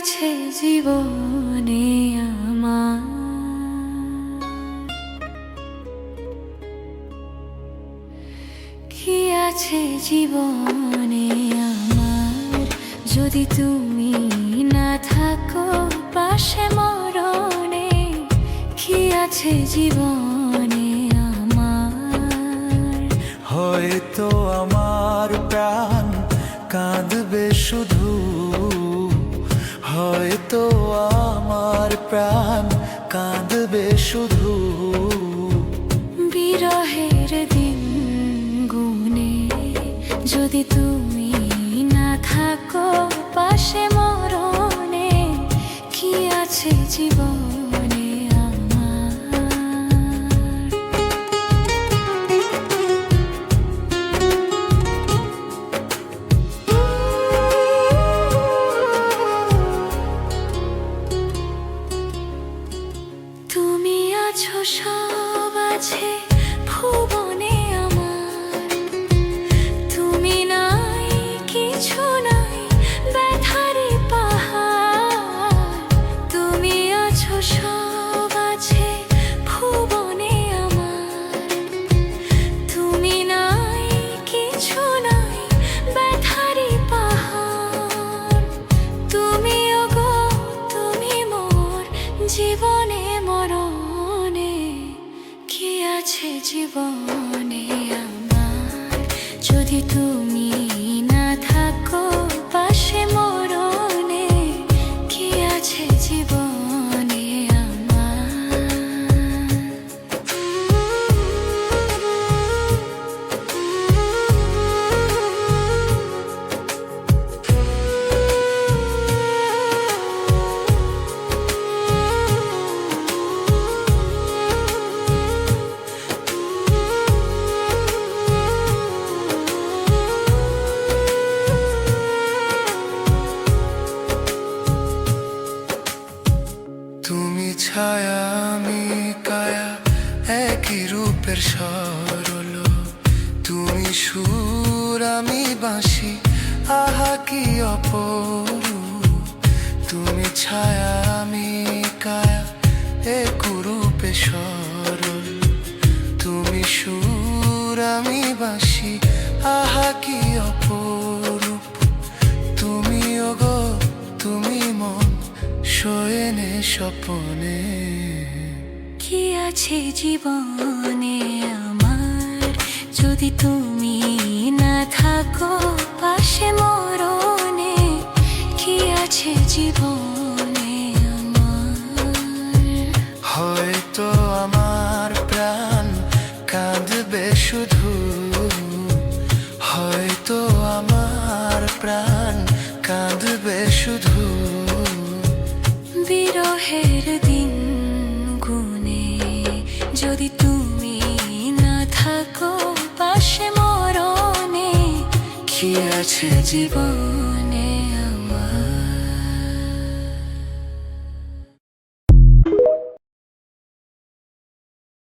আছে জীবনে আমার, কি আছে জীবনে আমার, যদি তুমি না থাকো পাশে মরণে। কি আছে জীবনে আমার, হয়তো আমার প্রাণ কাঁদবে শুধু, হয়তো আমার প্রাণ কাঁদবে শুধু। বিরহের দিন গুনে যদি তুমি না থাকো পাশে মরণে। কি আছে জীবনে আমার, তুমি আছো সব আছে ভুবনে আমার, তুমি নাই কিছু নাই ব্যথারি পাহাড়। তুমি আছো সব আছে ভুবনে আমার, তুমি নাই কিছু নাই ব্যথারি পাহাড়। তুমি ওগো তুমি মোর জীবনে মরণে। কি আছে জীবনে আমার, যদি তুমি না থাকো পাশে মরণে। কি আছে জীবনে আমার, তুমি ছায়া আমি কায়া একই রূপের সরল, তুমি সুর আমি বাঁশি আহা কি অপরূপ। তুমি ছায়া আমি কায়া এক রূপে সরল, তুমি সুর আমি বাঁশি আহা কি অপরূপ। তুমি ওগো তুমি মন শোয়েনে স্বপনে। কি আছে জীবনে আমার, যদি তুমি না থাকো পাশে মরণে। কি আছে জীবনে আমার, হয়তো আমার প্রাণ কাঁদবে শুধু, হয়তো আমার প্রাণ কাঁদবে শুধু। বিরহের দিন গুনে যদি তুমি না থাকো পাশে মরণে। কি আছে জীবন